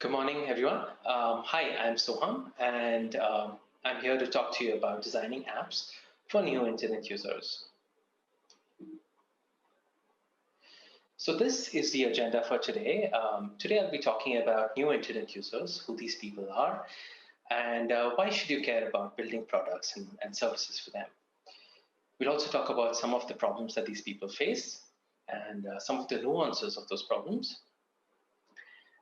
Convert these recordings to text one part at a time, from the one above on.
Good morning, everyone. Hi, I'm Soham, and I'm here to talk to you about designing apps for new internet users. So this is the agenda for today. Today I'll be talking about new internet users, who these people are, and why should you care about building products and services for them. We'll also talk about some of the problems that these people face and some of the nuances of those problems.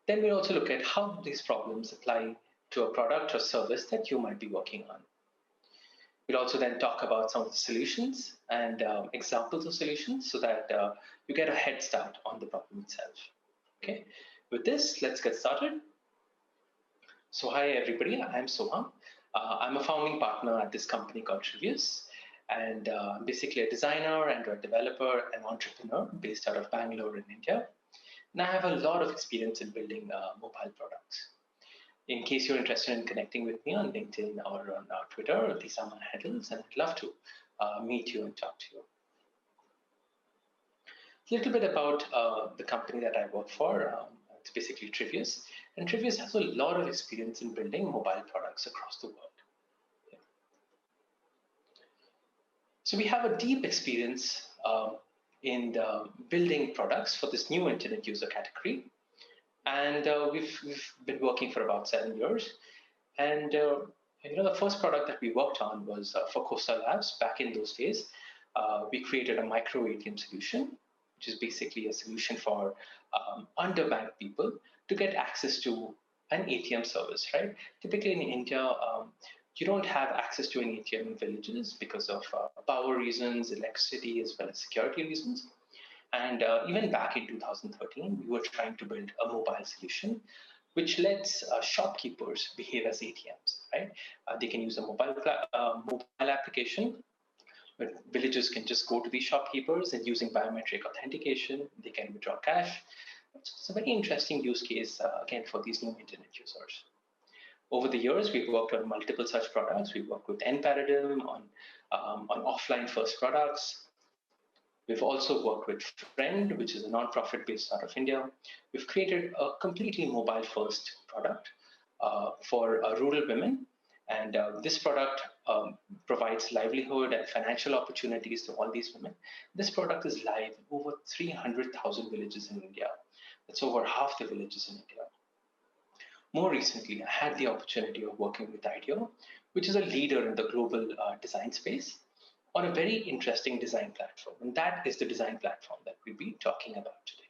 Then we'll also look at how these problems apply to a product or service that you might be working on. We'll also then talk about some of the solutions and examples of solutions so that you get a head start on the problem itself. Okay, with this, let's get started. So hi, everybody, I'm Soham. I'm a founding partner at this company called Trivius, and I'm basically a designer, Android developer, and entrepreneur based out of Bangalore in India. And I have a lot of experience in building mobile products. In case you're interested in connecting with me on LinkedIn or on Twitter, these are my handles, and I'd love to meet you and talk to you. A little bit about the company that I work for. It's basically Trivius, and Trivius has a lot of experience in building mobile products across the world. Okay. So we have a deep experience in building products for this new internet user category. And we've been working for about 7 years. And the first product that we worked on was for Costa Labs back in those days. We created a micro ATM solution, which is basically a solution for underbanked people to get access to an ATM service, right? Typically in India, you don't have access to an ATM in villages because of power reasons, electricity, as well as security reasons. And even back in 2013, we were trying to build a mobile solution which lets shopkeepers behave as ATMs, right? They can use a mobile application, where villagers can just go to these shopkeepers, and using biometric authentication, they can withdraw cash. It's a very interesting use case, again, for these new internet users. Over the years, we've worked on multiple such products. We've worked with N-Paradigm on offline-first products. We've also worked with Friend, which is a nonprofit based out of India. We've created a completely mobile-first product for rural women. And this product provides livelihood and financial opportunities to all these women. This product is live in over 300,000 villages in India. That's over half the villages in India. More recently, I had the opportunity of working with IDEO, which is a leader in the global design space, on a very interesting design platform. And that is the design platform that we'll be talking about today.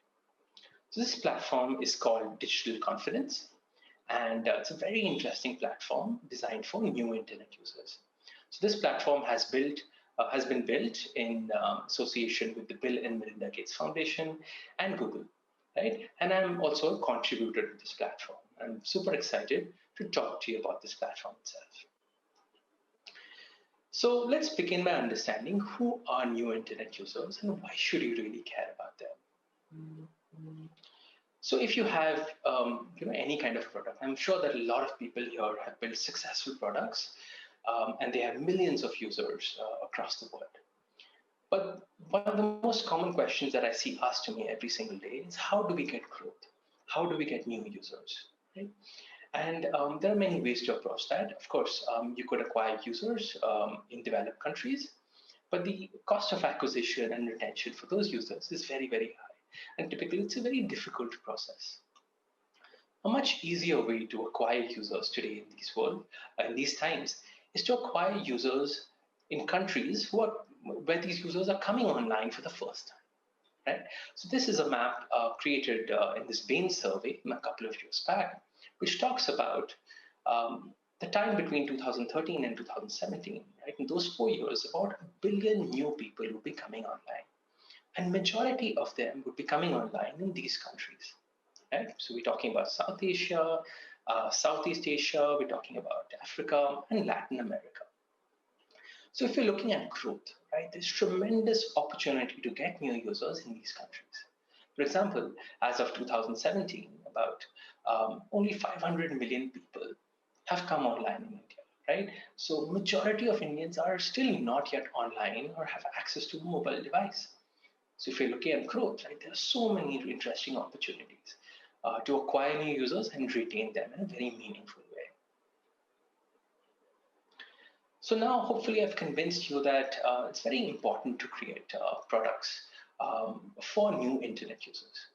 So this platform is called Digital Confidence. And it's a very interesting platform designed for new internet users. So this platform has been built in association with the Bill and Melinda Gates Foundation and Google, right? And I'm also a contributor to this platform. I'm super excited to talk to you about this platform itself. So let's begin by understanding who are new internet users and why should you really care about them. So if you have any kind of product, I'm sure that a lot of people here have built successful products and they have millions of users across the world. But one of the most common questions that I see asked to me every single day is, how do we get growth? How do we get new users? Right? And there are many ways to approach that. Of course, you could acquire users in developed countries, but the cost of acquisition and retention for those users is very, very high. And typically, it's a very difficult process. A much easier way to acquire users today in these times, is to acquire users in countries where these users are coming online for the first time. Right? So this is a map created in this Bain survey a couple of years back, which talks about the time between 2013 and 2017. Right? In those 4 years, about 1 billion new people will be coming online. And majority of them would be coming online in these countries. Right? So we're talking about South Asia, Southeast Asia, we're talking about Africa and Latin America. So if you're looking at growth, right, there's tremendous opportunity to get new users in these countries. For example, as of 2017, about only 500 million people have come online in India, right? So majority of Indians are still not yet online or have access to a mobile device. So if you're looking at growth, right, there are so many interesting opportunities. to acquire new users and retain them in a very meaningful way. So now, hopefully, I've convinced you that it's very important to create products for new internet users.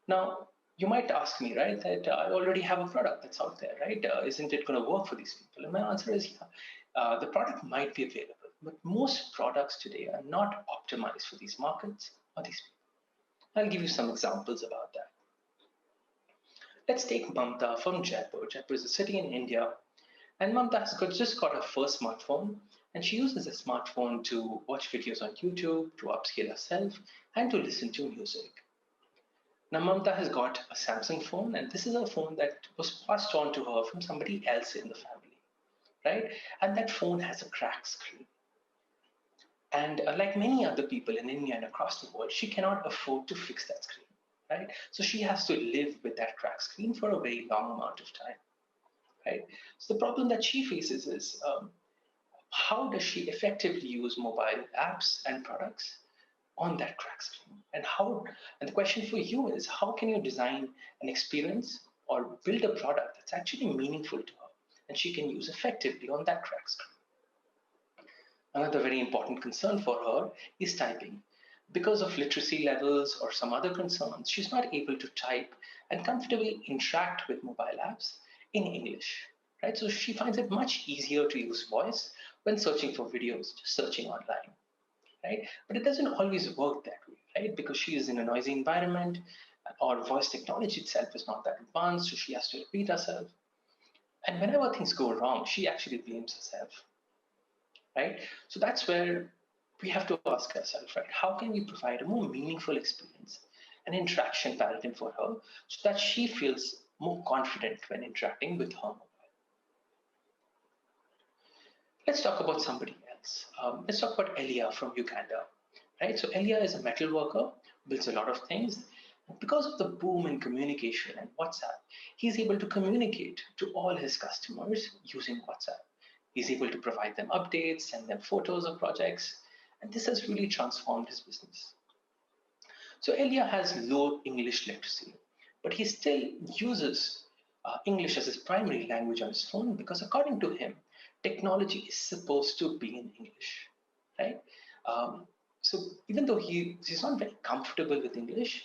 Now, you might ask me, right, that I already have a product that's out there, right? Isn't it going to work for these people? And my answer is, yeah, the product might be available, but most products today are not optimized for these markets or these people. I'll give you some examples about that. Let's take Mamta from Jaipur. Jaipur is a city in India. And Mamta has just got her first smartphone, and she uses the smartphone to watch videos on YouTube, to upskill herself, and to listen to music. Now, Mamta has got a Samsung phone, and this is a phone that was passed on to her from somebody else in the family, right? And that phone has a cracked screen. And like many other people in India and across the world, she cannot afford to fix that screen, right? So she has to live with that cracked screen for a very long amount of time. Right? So the problem that she faces is how does she effectively use mobile apps and products on that crack screen? And the question for you is, how can you design an experience or build a product that's actually meaningful to her and she can use effectively on that crack screen? Another very important concern for her is typing. Because of literacy levels or some other concerns, she's not able to type and comfortably interact with mobile apps in English, right? So she finds it much easier to use voice when searching for videos, just searching online, right? But it doesn't always work that way, right? Because she is in a noisy environment, or voice technology itself is not that advanced, so she has to repeat herself. And whenever things go wrong, she actually blames herself, right? So that's where we have to ask ourselves, right? How can we provide a more meaningful experience, an interaction paradigm for her, so that she feels more confident when interacting with her mobile? Let's talk about somebody else. Let's talk about Elia from Uganda, right? So Elia is a metal worker, builds a lot of things. And because of the boom in communication and WhatsApp, he's able to communicate to all his customers using WhatsApp. He's able to provide them updates, send them photos of projects, and this has really transformed his business. So Elia has low English literacy, but he still uses English as his primary language on his phone because, according to him, technology is supposed to be in English, right? So even though he's not very comfortable with English,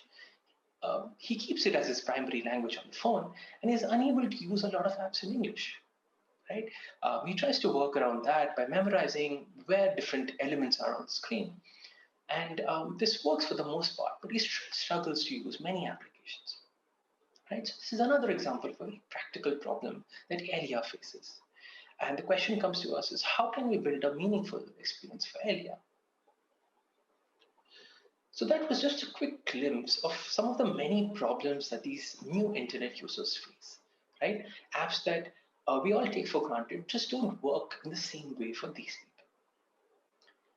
he keeps it as his primary language on the phone and is unable to use a lot of apps in English, right? He tries to work around that by memorizing where different elements are on the screen. And this works for the most part, but he struggles to use many applications, right? So this is another example of a practical problem that Elia faces. And the question comes to us is, how can we build a meaningful experience for Elia? So that was just a quick glimpse of some of the many problems that these new internet users face, right? Apps that we all take for granted just don't work in the same way for these people.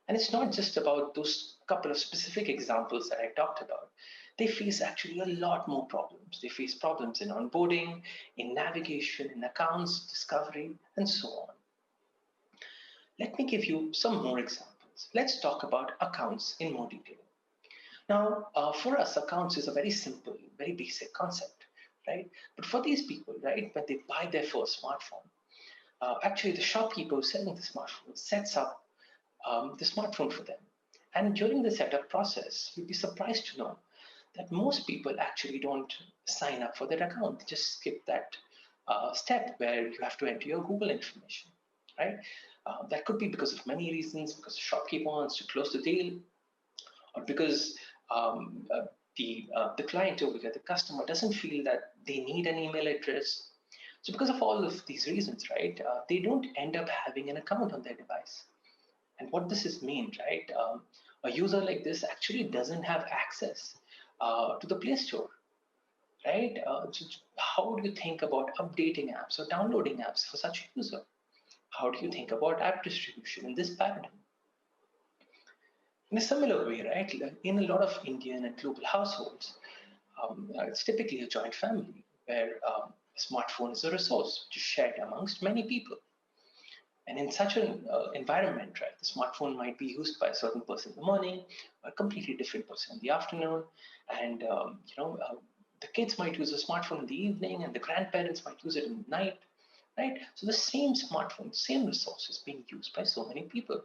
And it's not just about those couple of specific examples that I talked about. They face actually a lot more problems. They face problems in onboarding, in navigation, in accounts, discovery, and so on. Let me give you some more examples. Let's talk about accounts in more detail. Now, for us, accounts is a very simple, very basic concept, right? But for these people, right, when they buy their first smartphone, actually the shopkeeper selling the smartphone sets up the smartphone for them. And during the setup process, you'd be surprised to know that most people actually don't sign up for their account. They just skip that step where you have to enter your Google information, right? That could be because of many reasons, because the shopkeeper wants to close the deal, or because the client over here, the customer, doesn't feel that they need an email address. So because of all of these reasons, right, they don't end up having an account on their device. And what this is mean, right? A user like this actually doesn't have access to the Play Store, right? So how do you think about updating apps or downloading apps for such a user? How do you think about app distribution in this paradigm? In a similar way, right, in a lot of Indian and global households, it's typically a joint family where a smartphone is a resource which is shared amongst many people. And in such an environment, right, the smartphone might be used by a certain person in the morning, a completely different person in the afternoon, and The kids might use a smartphone in the evening and the grandparents might use it in the night, right? So the same smartphone, same resource is being used by so many people.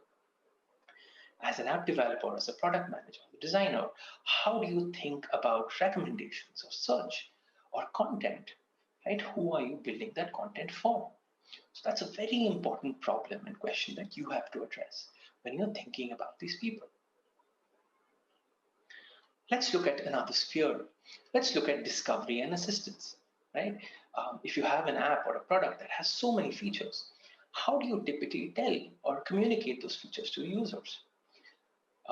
As an app developer, as a product manager, a designer, how do you think about recommendations or search or content, right? Who are you building that content for? So that's a very important problem and question that you have to address when you're thinking about these people. Let's look at another sphere. Let's look at discovery and assistance, right? If you have an app or a product that has so many features, how do you typically tell or communicate those features to users?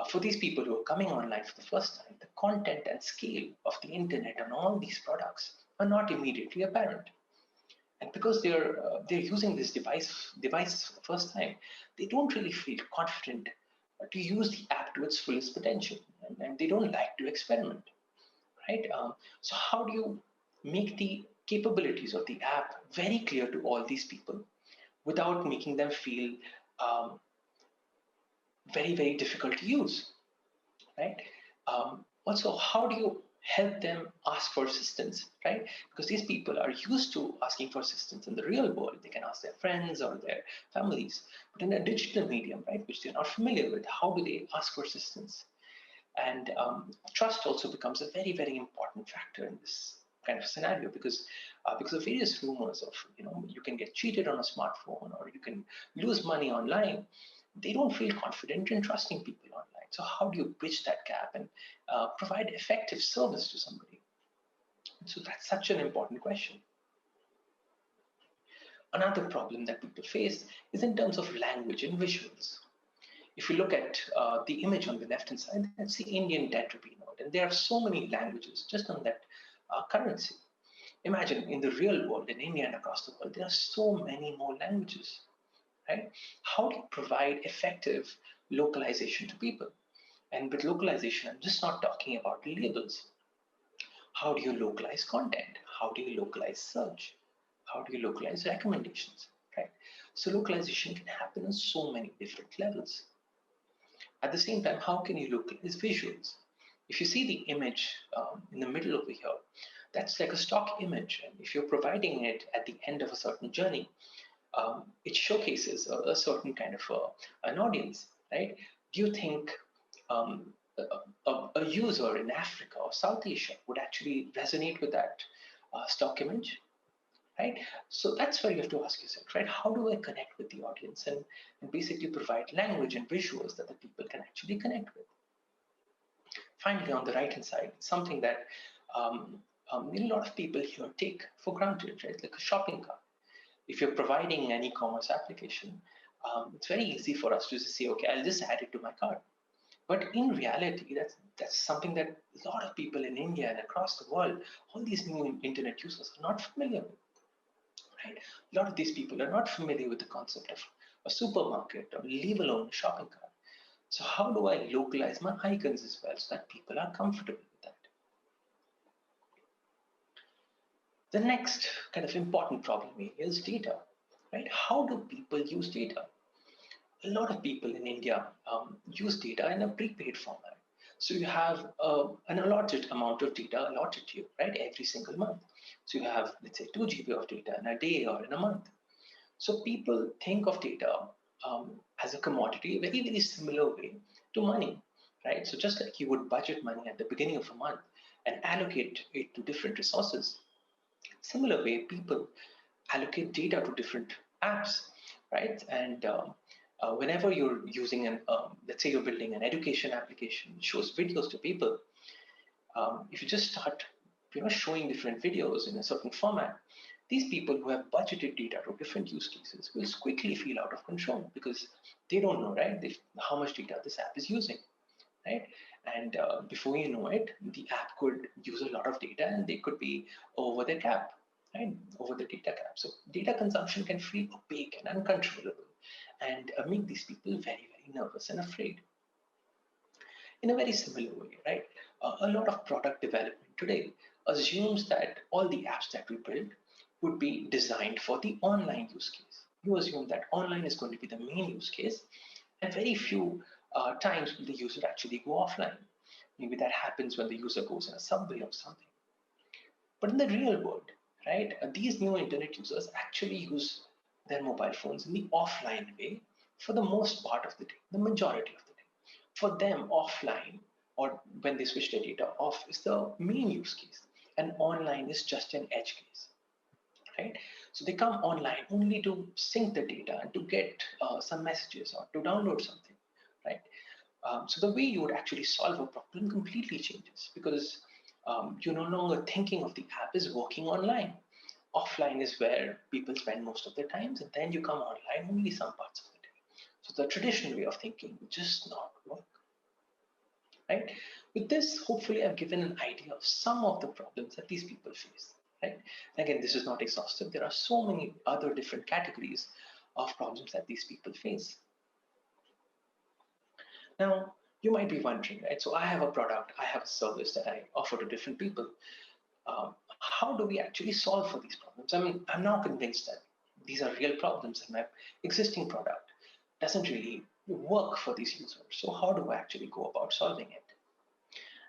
For these people who are coming online for the first time, the content and scale of the internet on all these products are not immediately apparent. And because they're using this devices for the first time, they don't really feel confident to use the app to its fullest potential, and they don't like to experiment, right? So how do you make the capabilities of the app very clear to all these people without making them feel very, very difficult to use, right? Also, how do you help them ask for assistance, right? Because these people are used to asking for assistance in the real world. They can ask their friends or their families, but in a digital medium, right, which they're not familiar with, how do they ask for assistance? And trust also becomes a very, very important factor in this kind of scenario because of various rumors of, you can get cheated on a smartphone or you can lose money online. They don't feel confident in trusting people online. So how do you bridge that gap and provide effective service to somebody? So that's such an important question. Another problem that people face is in terms of language and visuals. If you look at the image on the left-hand side, that's the Indian debt rupee note. And there are so many languages just on that currency. Imagine in the real world, in India and across the world, there are so many more languages, right? How do you provide effective localization to people? And with localization, I'm just not talking about labels. How do you localize content? How do you localize search? How do you localize recommendations, right? So localization can happen on so many different levels. At the same time, how can you localize visuals? If you see the image in the middle over here, that's like a stock image. And if you're providing it at the end of a certain journey, it showcases a certain kind of an audience, right? Do you think a user in Africa or South Asia would actually resonate with that stock image, right? So that's where you have to ask yourself, right? How do I connect with the audience and basically provide language and visuals that the people can actually connect with? Finally, on the right-hand side, something that a lot of people here take for granted, right? Like a shopping cart. If you're providing an e-commerce application, it's very easy for us to just say, okay, I'll just add it to my cart. But in reality, that's something that a lot of people in India and across the world, all these new internet users are not familiar with, right? A lot of these people are not familiar with the concept of a supermarket or leave alone a shopping cart. So how do I localize my icons as well so that people are comfortable with that? The next kind of important problem area is data, right? How do people use data? A lot of people in India use data in a prepaid format. So you have an allotted amount of data allotted to you, right, every single month. So you have, let's say, 2 GB of data in a day or in a month. So people think of data as a commodity, a very, very similar way to money, right? So just like you would budget money at the beginning of a month and allocate it to different resources, similar way people allocate data to different apps, right? And whenever you're using let's say you're building an education application, shows videos to people, if you just start showing different videos in a certain format, these people who have budgeted data to different use cases will quickly feel out of control because they don't know, right, how much data this app is using, right? And before you know it, the app could use a lot of data and they could be over their cap, right? Over the data cap. So data consumption can feel opaque and uncontrollable and make these people very, very nervous and afraid. In a very similar way, right? A lot of product development today assumes that all the apps that we build would be designed for the online use case. You assume that online is going to be the main use case, and very few times will the user actually go offline. Maybe that happens when the user goes in a subway or something. But in the real world, right, these new internet users actually use their mobile phones in the offline way for the most part of the day, the majority of the day. For them, offline or when they switch their data off is the main use case, and online is just an edge case, right? So they come online only to sync the data and to get some messages or to download something, right? So the way you would actually solve a problem completely changes because you're no longer thinking of the app as working online. Offline is where people spend most of their times, and then you come online only some parts of the day. So the traditional way of thinking would just not work, right? With this, hopefully, I've given an idea of some of the problems that these people face, right? And again, this is not exhaustive. There are so many other different categories of problems that these people face. Now, you might be wondering, right? So I have a product, I have a service that I offer to different people. How do we actually solve for these problems? I mean, I'm now convinced that these are real problems and my existing product doesn't really work for these users. So how do I actually go about solving it?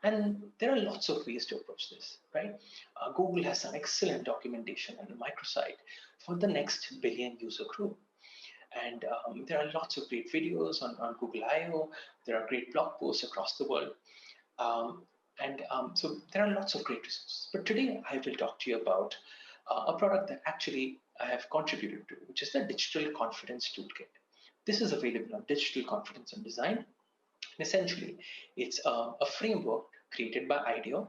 And there are lots of ways to approach this, right? Google has some excellent documentation and a microsite for the next billion user group. And there are lots of great videos on Google I/O. There are great blog posts across the world. So there are lots of great resources. But today I will talk to you about a product that actually I have contributed to, which is the Digital Confidence Toolkit. This is available on Digital Confidence and Design. And essentially, it's a framework created by IDEO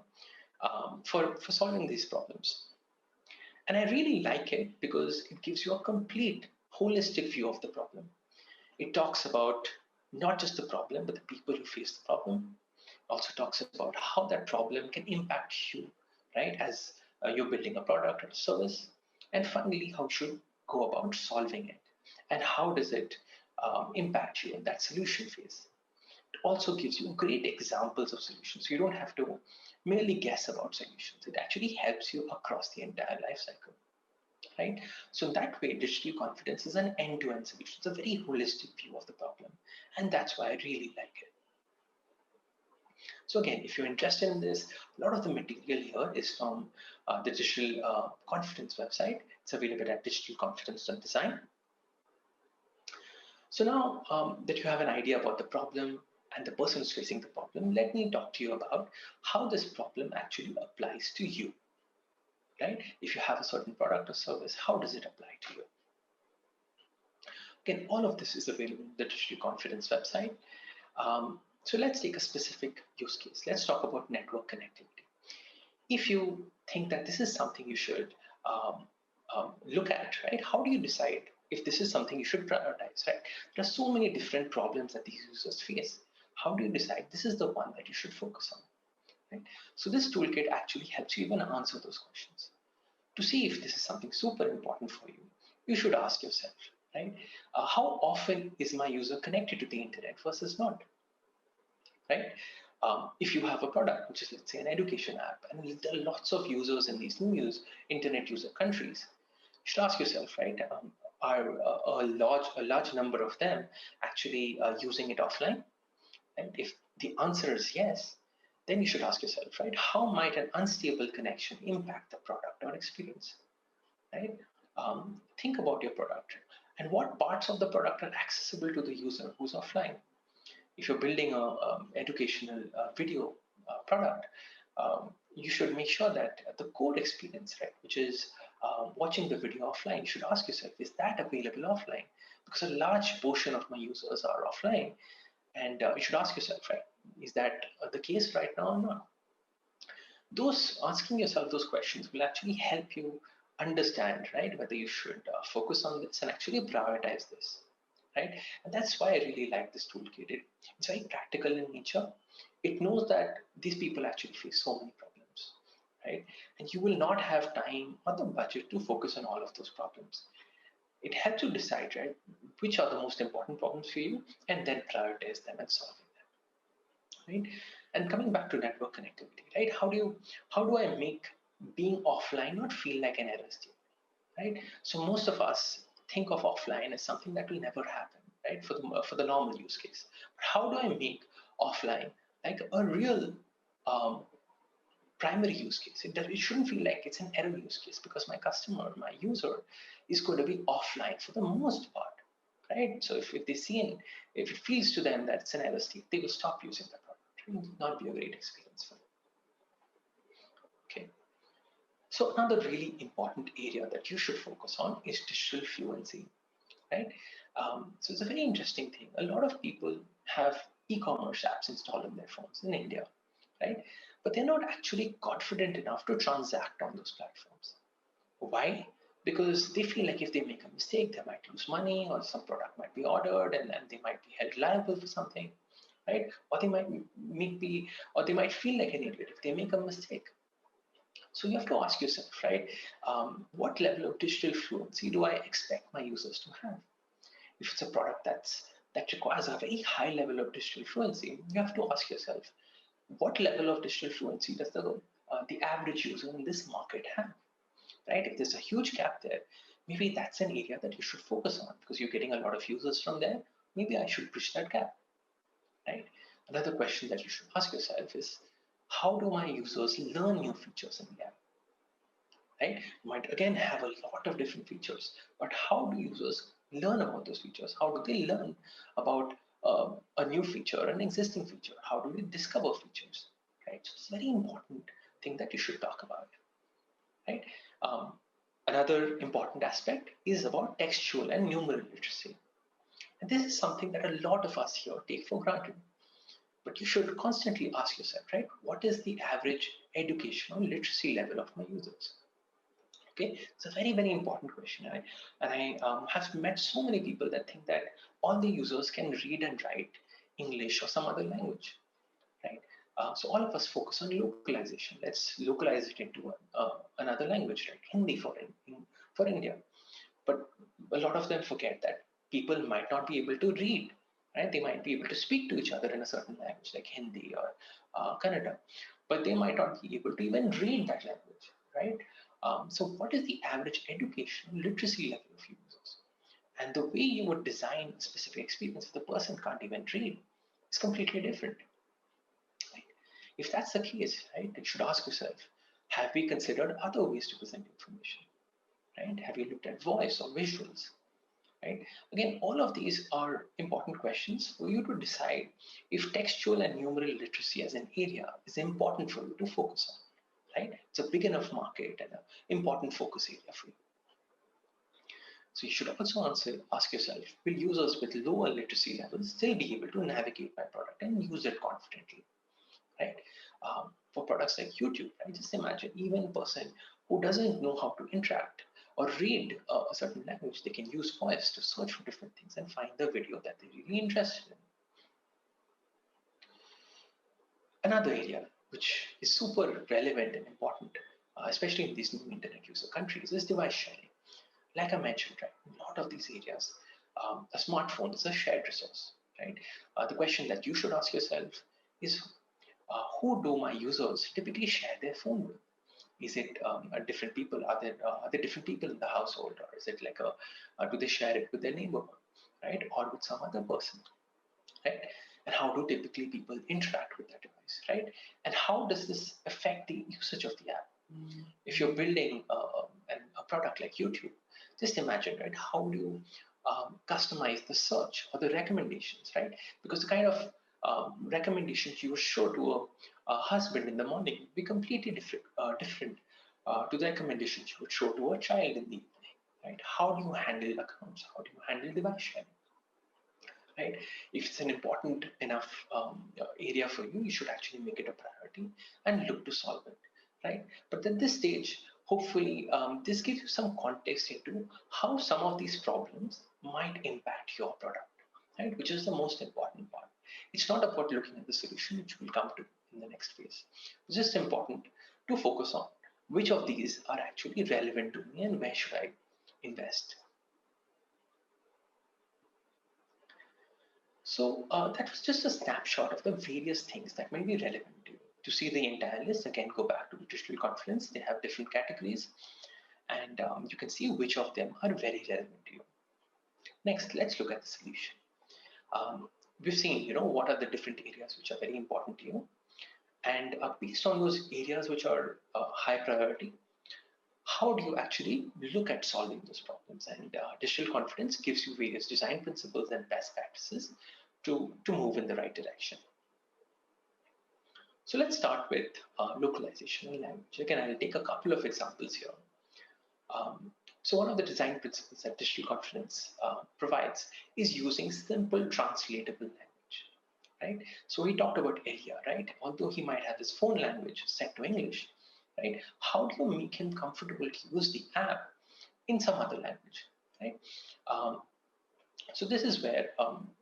for solving these problems. And I really like it because it gives you a complete holistic view of the problem. It talks about not just the problem, but the people who face the problem. It also talks about how that problem can impact you, right, as you're building a product or a service. And finally, how you should go about solving it. And how does it impact you in that solution phase. It also gives you great examples of solutions. You don't have to merely guess about solutions. It actually helps you across the entire life cycle. Right? So in that way, digital confidence is an end-to-end solution. It's a very holistic view of the problem. And that's why I really like it. So again, if you're interested in this, a lot of the material here is from the Digital Confidence website. It's available at Digital Confidence and Design. So now that you have an idea about the problem and the person who's facing the problem, let me talk to you about how this problem actually applies to you. Right? If you have a certain product or service, how does it apply to you? Again, all of this is available on the Digital Confidence website. So let's take a specific use case. Let's talk about network connectivity. If you think that this is something you should look at, right? How do you decide if this is something you should prioritize, right? There are so many different problems that these users face. How do you decide this is the one that you should focus on? Right? So this toolkit actually helps you even answer those questions. To see if this is something super important for you, you should ask yourself, right? How often is my user connected to the internet versus not? Right? If you have a product, which is, let's say, an education app, and there are lots of users in these new internet user countries, you should ask yourself, right? Are a large number of them actually using it offline? And if the answer is yes, then you should ask yourself, right? How might an unstable connection impact the product or experience? Right? Think about your product and what parts of the product are accessible to the user who's offline. If you're building a educational video product, you should make sure that the core experience, right, which is watching the video offline, you should ask yourself, is that available offline? Because a large portion of my users are offline, and you should ask yourself, right, is that the case right now or not? Those asking yourself those questions will actually help you understand, right, whether you should focus on this and actually prioritize this. Right? And that's why I really like this toolkit. It's very practical in nature. It knows that these people actually face so many problems, right? And you will not have time or the budget to focus on all of those problems. It helps you decide, right, which are the most important problems for you, and then prioritize them and solving them, right? And coming back to network connectivity, right? How do I make being offline not feel like an error state, right? So most of us think of offline as something that will never happen, right? For the normal use case. But how do I make offline like a real primary use case. It shouldn't feel like it's an error use case because my customer, my user, is going to be offline for the most part, right? So if they see it, if it feels to them that it's an error state, they will stop using the product. It will not be a great experience for them. Okay. So another really important area that you should focus on is digital fluency, right? So it's a very interesting thing. A lot of people have e-commerce apps installed on their phones in India, right? But they're not actually confident enough to transact on those platforms. Why? Because they feel like if they make a mistake, they might lose money, or some product might be ordered and they might be held liable for something, right? Or they might feel like an idiot if they make a mistake. So you have to ask yourself, right? What level of digital fluency do I expect my users to have? If it's a product that requires a very high level of digital fluency, you have to ask yourself, what level of digital fluency does the average user in this market have? Right? If there's a huge gap there, maybe that's an area that you should focus on because you're getting a lot of users from there. Maybe I should bridge that gap, right? Another question that you should ask yourself is, how do my users learn new features in the app? Right? You might again have a lot of different features, but how do users learn about those features? How do they learn about a new feature, an existing feature? How do they discover features? Right? So it's a very important thing that you should talk about. Right? Another important aspect is about textual and numeral literacy. And this is something that a lot of us here take for granted. But you should constantly ask yourself, right? What is the average educational literacy level of my users? Okay, it's a very, very important question. I have met so many people that think that all the users can read and write English or some other language, right? So all of us focus on localization. Let's localize it into another language, right? Hindi for India. But a lot of them forget that people might not be able to read, right? They might be able to speak to each other in a certain language like Hindi or Kannada, but they might not be able to even read that language, right? So what is the average educational literacy level of users? And the way you would design a specific experience if the person can't even read is completely different. Right? If that's the case, right, you should ask yourself, have we considered other ways to present information? Right? Have you looked at voice or visuals? Right? Again, all of these are important questions for you to decide if textual and numeral literacy as an area is important for you to focus on. Right? It's a big enough market and an important focus area for you. So you should also ask yourself, will users with lower literacy levels still be able to navigate my product and use it confidently? Right? For products like YouTube, right? Just imagine even a person who doesn't know how to interact or read a certain language, they can use voice to search for different things and find the video that they're really interested in. Another area which is super relevant and important, especially in these new internet user countries, is device sharing. Like I mentioned, right, a lot of these areas, a smartphone is a shared resource, right? The question that you should ask yourself is, who do my users typically share their phone with? Is it different people? Are there different people in the household, or is it like do they share it with their neighborhood, right, or with some other person, right? And how do typically people interact with that device, right? And how does this affect the usage of the app? If you're building a product like YouTube, just imagine, right? How do you customize the search or the recommendations, right? Because the kind of recommendations you would show to a husband in the morning would be completely different to the recommendations you would show to a child in the evening, right? How do you handle accounts? How do you handle device sharing? Right? If it's an important enough area for you, you should actually make it a priority and look to solve it, right? But at this stage, hopefully, this gives you some context into how some of these problems might impact your product, right? Which is the most important part. It's not about looking at the solution, which we'll come to in the next phase. It's just important to focus on which of these are actually relevant to me and where should I invest. So that was just a snapshot of the various things that may be relevant to you. To see the entire list, again, go back to the digital conference. They have different categories, and you can see which of them are very relevant to you. Next, let's look at the solution. We've seen, what are the different areas which are very important to you. And based on those areas which are high priority, how do you actually look at solving those problems? And digital confidence gives you various design principles and best practices to move in the right direction. So let's start with localization and language. Again, I'll take a couple of examples here. So one of the design principles that digital confidence provides is using simple translatable language, right? So we talked about Elia, right? Although he might have his phone language set to English, right? How do you make him comfortable to use the app in some other language, right? So this is where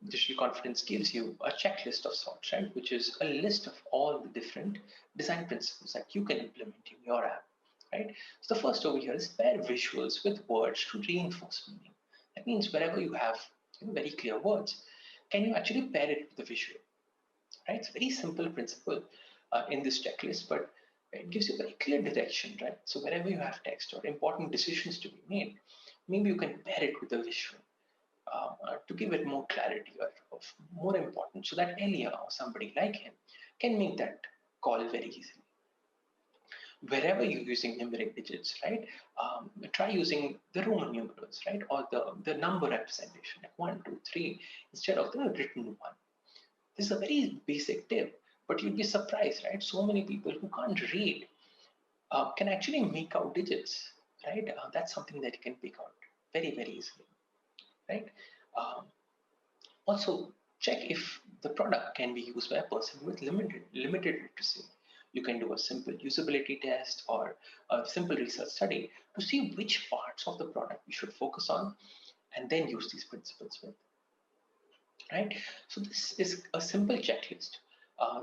digital confidence gives you a checklist of sorts, right? Which is a list of all the different design principles that you can implement in your app, right? So the first over here is pair visuals with words to reinforce meaning. That means wherever you have very clear words, can you actually pair it with the visual, right? It's a very simple principle in this checklist, but it gives you very clear direction, right? So wherever you have text or important decisions to be made, maybe you can pair it with a visual to give it more clarity or of more importance, so that Elia or somebody like him can make that call very easily. Wherever you're using numeric digits, right, try using the Roman numerals, right, or the number representation, like 1, 2, 3, instead of the written one. This is a very basic tip, but you'd be surprised, right? So many people who can't read can actually make out digits, right? That's something that you can pick out very, very easily, right? Also, check if the product can be used by a person with limited literacy. You can do a simple usability test or a simple research study to see which parts of the product you should focus on and then use these principles with, right? So this is a simple checklist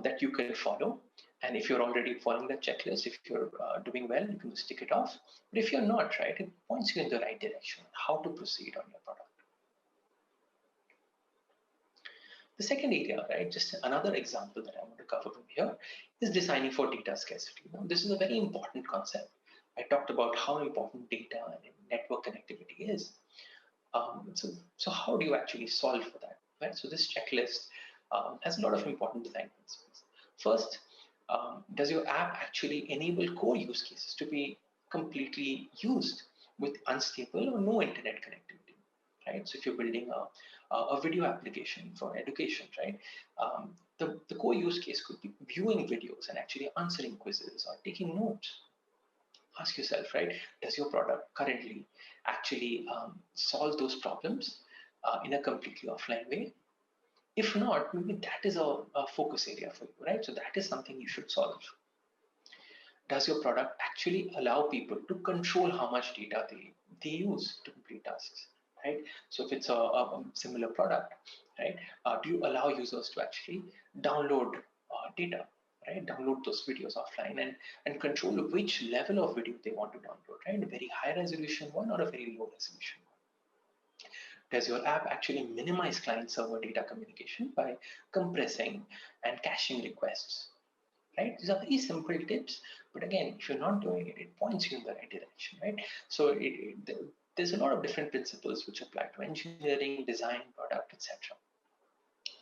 that you can follow. And if you're already following that checklist, if you're doing well, you can just tick it off. But if you're not, right, it points you in the right direction, how to proceed on your product. The second area, right, just another example that I want to cover from here is designing for data scarcity. Now, this is a very important concept. I talked about how important data and network connectivity is. So how do you actually solve for that, right? So this checklist has a lot of important design principles. First, does your app actually enable core use cases to be completely used with unstable or no internet connectivity, right? So if you're building a video application for education, right, the core use case could be viewing videos and actually answering quizzes or taking notes. Ask yourself, right, does your product currently actually solve those problems in a completely offline way? If not, maybe that is a focus area for you, right? So that is something you should solve. Does your product actually allow people to control how much data they use to complete tasks, right? So if it's a similar product, right, do you allow users to actually download data, right? Download those videos offline and control which level of video they want to download, right? A very high resolution one or a very low resolution one. Does your app actually minimize client-server data communication by compressing and caching requests? Right? These are very simple tips, but again, if you're not doing it, it points you in the right direction, right? So there's a lot of different principles which apply to engineering, design, product, etc.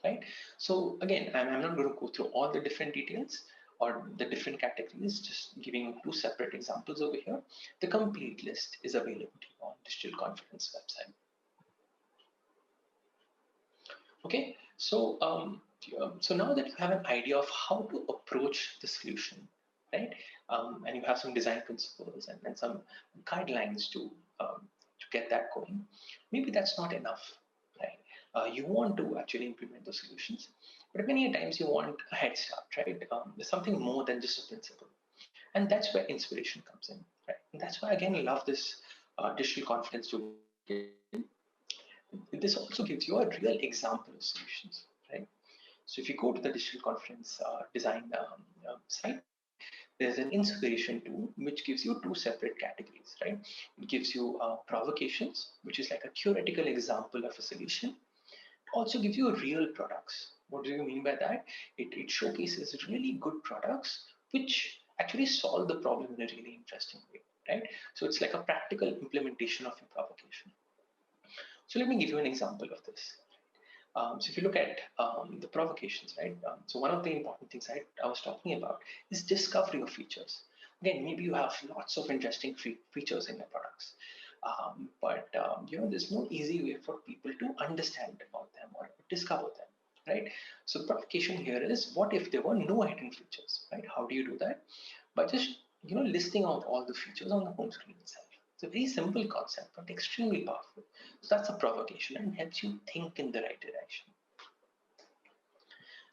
Right? So again, I'm not going to go through all the different details or the different categories, just giving you two separate examples over here. The complete list is available on Digital Confidence website. Okay, so so now that you have an idea of how to approach the solution, right, and you have some design principles and some guidelines to get that going, maybe that's not enough, right? You want to actually implement those solutions, but many times you want a head start, right? There's something more than just a principle, and that's where inspiration comes in, right? And that's why again I love this digital confidence toolkit. This also gives you a real example of solutions, right? So if you go to the digital conference design site, there's an inspiration tool which gives you two separate categories, right? It gives you provocations, which is like a theoretical example of a solution. It also gives you real products. What do you mean by that? It showcases really good products which actually solve the problem in a really interesting way, right? So it's like a practical implementation of your provocation. So let me give you an example of this. So if you look at the provocations, right? So one of the important things I was talking about is discovery of features. Again, maybe you have lots of interesting features in your products, but there's no easy way for people to understand about them or discover them, right? So provocation here is, what if there were no hidden features, right? How do you do that? By just listing out all the features on the home screen itself. It's a very simple concept, but extremely powerful. So that's a provocation and helps you think in the right direction.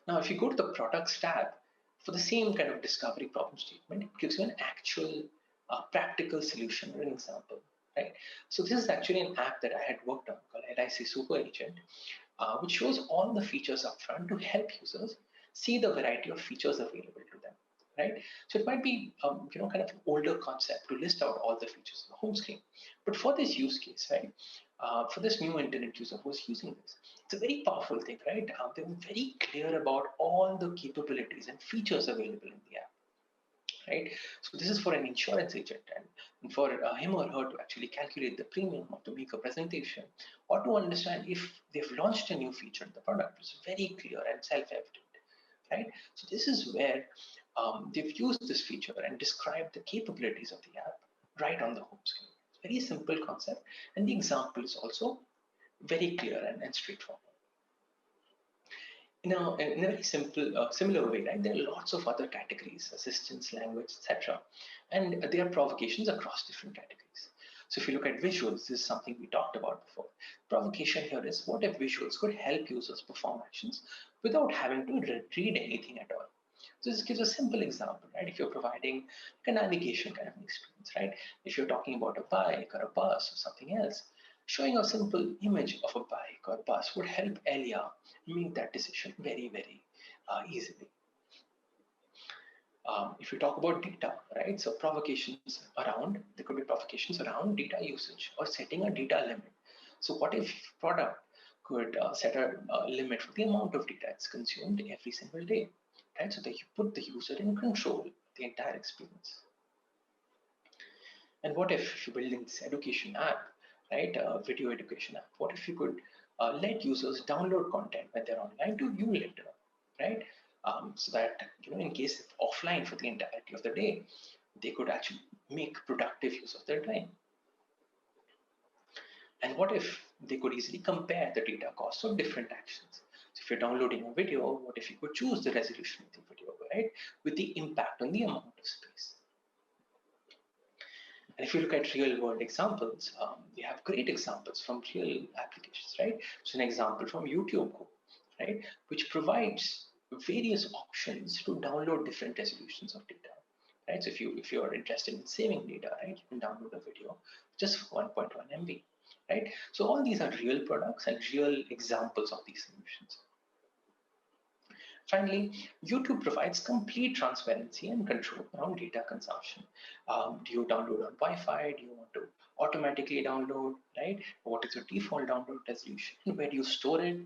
Now, if you go to the products tab, for the same kind of discovery problem statement, it gives you an actual practical solution or an example, right? So this is actually an app that I had worked on called LIC Super Agent, which shows all the features up front to help users see the variety of features available to them, right? So it might be, kind of an older concept to list out all the features on the home screen. But for this use case, right, for this new internet user who is using this, it's a very powerful thing, right? They were very clear about all the capabilities and features available in the app, right? So this is for an insurance agent, and for him or her to actually calculate the premium, or to make a presentation, or to understand if they've launched a new feature in the product. It's very clear and self-evident, right? So this is where they've used this feature and described the capabilities of the app right on the home screen. It's a very simple concept, and the example is also very clear and straightforward. In a very simple, similar way, right? There are lots of other categories, assistance, language, etc. And there are provocations across different categories. So if you look at visuals, this is something we talked about before. Provocation here is, what if visuals could help users perform actions without having to read anything at all? So this gives a simple example, right? If you're providing a navigation kind of an experience, right? If you're talking about a bike or a bus or something else, showing a simple image of a bike or bus would help Elia make that decision very, very easily. If you talk about data, right? So provocations around, there could be provocations around data usage or setting a data limit. So what if product could set a limit for the amount of data it's consumed every single day, right? So that you put the user in control of the entire experience. And what if you're building this education app, right? A video education app. What if you could let users download content when they're online to view later, right? So that, in case it's offline for the entirety of the day, they could actually make productive use of their time. And what if they could easily compare the data costs of different actions? So if you're downloading a video, what if you could choose the resolution of the video, right, with the impact on the amount of space? And if you look at real world examples, we have great examples from real applications, right? So an example from YouTube, right, which provides various options to download different resolutions of data, right? So if you're interested in saving data, right, you can download a video just for 1.1 MB, right? So all these are real products and real examples of these solutions. Finally, YouTube provides complete transparency and control around data consumption. Do you download on Wi-Fi? Do you want to automatically download, right? What is your default download resolution? Where do you store it?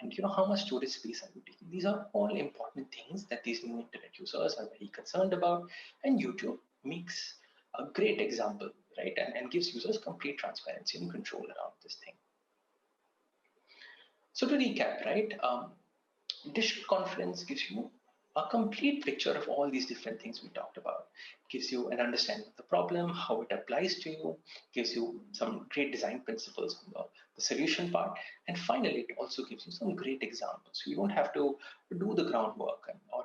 And how much storage space are you taking? These are all important things that these new internet users are very concerned about, and YouTube makes a great example, right? And gives users complete transparency and control around this thing. So to recap, right? Digital confidence gives you a complete picture of all these different things we talked about. It gives you an understanding of the problem, how it applies to you, gives you some great design principles on the solution part, and finally, it also gives you some great examples. You don't have to do the groundwork or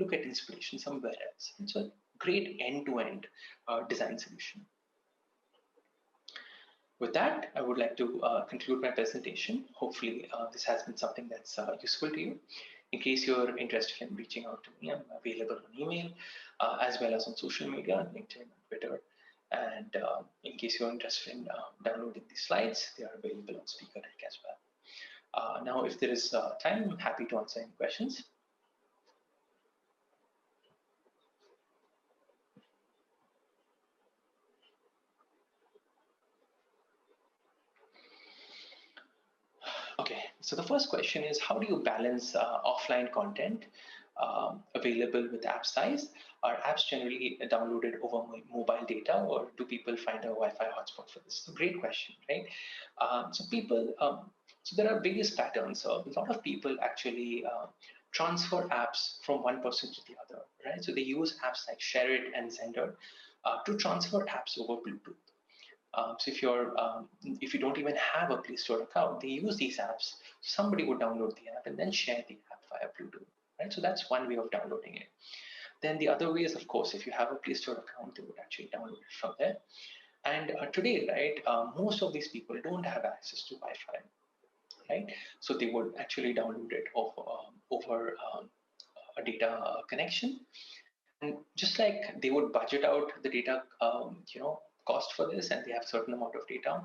look at inspiration somewhere else. It's a great end-to-end design solution. With that, I would like to conclude my presentation. Hopefully, this has been something that's useful to you. In case you're interested in reaching out to me, I'm available on email, as well as on social media, on LinkedIn, on Twitter. And in case you're interested in downloading these slides, they are available on SpeakerDeck as well. Now, if there is time, I'm happy to answer any questions. Okay, so the first question is, how do you balance offline content available with app size? Are apps generally downloaded over mobile data, or do people find a Wi-Fi hotspot for this? It's a great question, right? So people So there are various patterns. A lot of people actually transfer apps from one person to the other, right? So they use apps like ShareIt and Xender to transfer apps over Bluetooth. So if you don't even have a Play Store account, they use these apps. Somebody would download the app and then share the app via Bluetooth, right? So that's one way of downloading it. Then the other way is, of course, if you have a Play Store account, they would actually download it from there. And today, right, most of these people don't have access to Wi-Fi, right? So they would actually download it over a data connection. And just like they would budget out the data, cost for this, and they have a certain amount of data,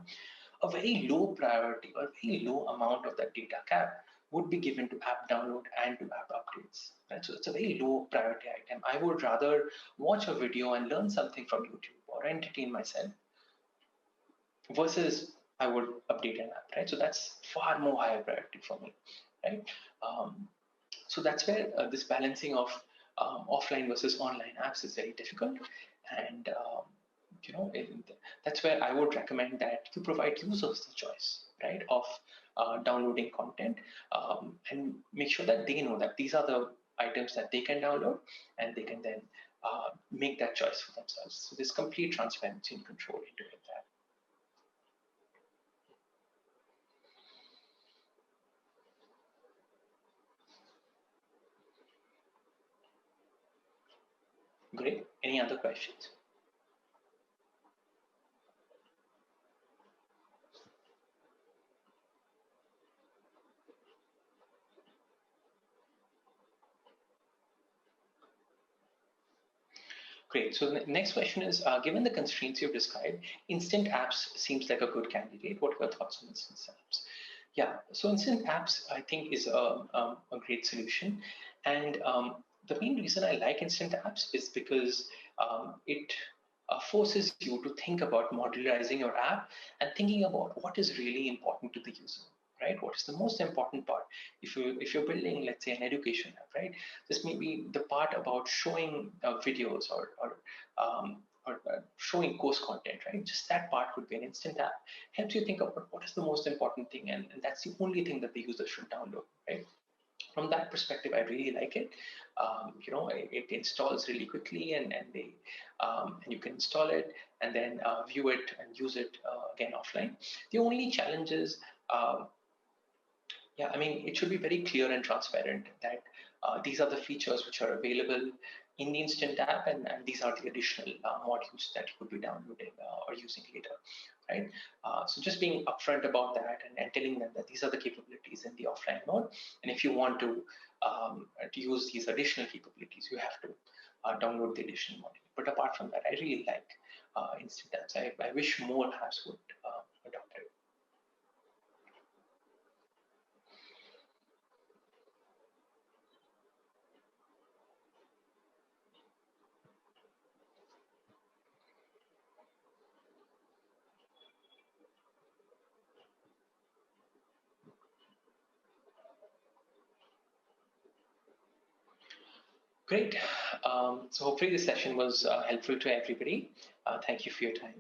a very low priority or very low amount of that data cap would be given to app download and to app upgrades. Right? So it's a very low priority item. I would rather watch a video and learn something from YouTube or entertain myself versus I would update an app, right? So that's far more higher priority for me, right? So that's where this balancing of offline versus online apps is very difficult, and that's where I would recommend that you provide users the choice, right, of downloading content, and make sure that they know that these are the items that they can download, and they can then make that choice for themselves. So there's complete transparency and control into it. Great. Any other questions? Great. So the next question is, given the constraints you've described, instant apps seems like a good candidate. What are your thoughts on instant apps? Yeah, so instant apps, I think, is a great solution. And the main reason I like instant apps is because it forces you to think about modularizing your app and thinking about what is really important to the user, right? What is the most important part? If you're building, let's say, an education app, right? This may be the part about showing videos or showing course content, right? Just that part could be an instant app. Helps you think about what is the most important thing, and that's the only thing that the user should download, right? From that perspective, I really like it. It installs really quickly, and you can install it and then view it and use it again offline. The only challenge is, yeah, I mean, it should be very clear and transparent that these are the features which are available in the instant app, and these are the additional modules that you could be downloading or using later, right? So just being upfront about that and telling them that these are the capabilities in the offline mode, and if you want to use these additional capabilities, you have to download the additional module. But apart from that, I really like instant apps. I wish more apps would adopt it. Great. So hopefully this session was helpful to everybody. Thank you for your time.